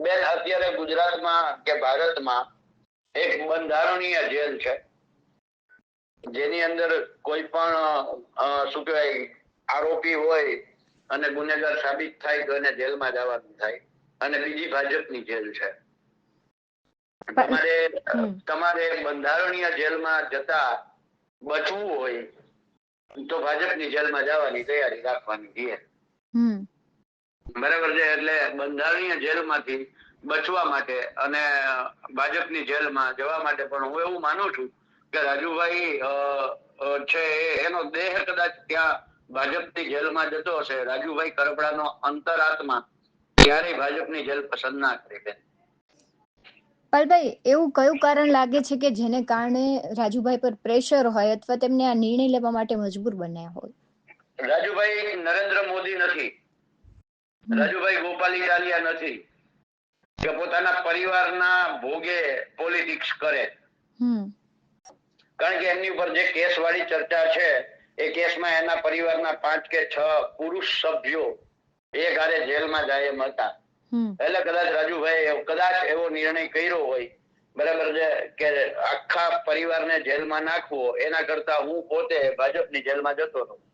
બેન અત્યારે ગુજરાતમાં કે ભારતમાં એક બંધારણીય જેલ છે, જેની અંદર કોઈ પણ શું કહેવાય આરોપી હોય અને ગુનેગાર સાબિત થાય તો એને જેલમાં જવાનું થાય. અને બીજી ભાજપની જેલ છે. તમારે બંધારણીય જેલમાં જતા બચવું હોય તો ભાજપની જેલમાં જવાની તૈયારી રાખવાની છે. બરાબર છે. એટલે બંધારણીય જેલમાંથી બચવા માટે અને ભાજપની જેલમાં જવા માટે પણ હું એવું માનું છું કે રાજુભાઈ છે એનો દેહ કદાચ ત્યાં ભાજપની જેલમાં જતો હશે. રાજુભાઈ કરપડાનો અંતરાત્મા ક્યારેય ભાજપની જેલ પસંદ ના કરે. પાલભાઈ, એવું કયું કારણ લાગે છે કે જેને કારણે રાજુભાઈ પર પ્રેશર હોય અથવા તેમને આ નિર્ણય લેવા માટે મજબૂર બન્યા હોય? રાજુભાઈ નરેન્દ્ર મોદી નથી, રાજુભાઈ ગોપાલ ઇટાલિયા નથી કે પોતાના પરિવારના ભોગે પોલિટિક્સ કરે. કારણ કે એમની ઉપર જે કેસ વાળી ચર્ચા છે એ કેસમાં એના પરિવારના 5 કે 6 પુરુષ સભ્યો એક હારે જેલમાં જાય એમ હતા. એટલે કદાચ રાજુભાઈ કદાચ એવો નિર્ણય કર્યો હોય, બરાબર છે, કે આખા પરિવારને જેલમાં નાખવો એના કરતા હું પોતે ભાજપની જેલમાં જતો રહું.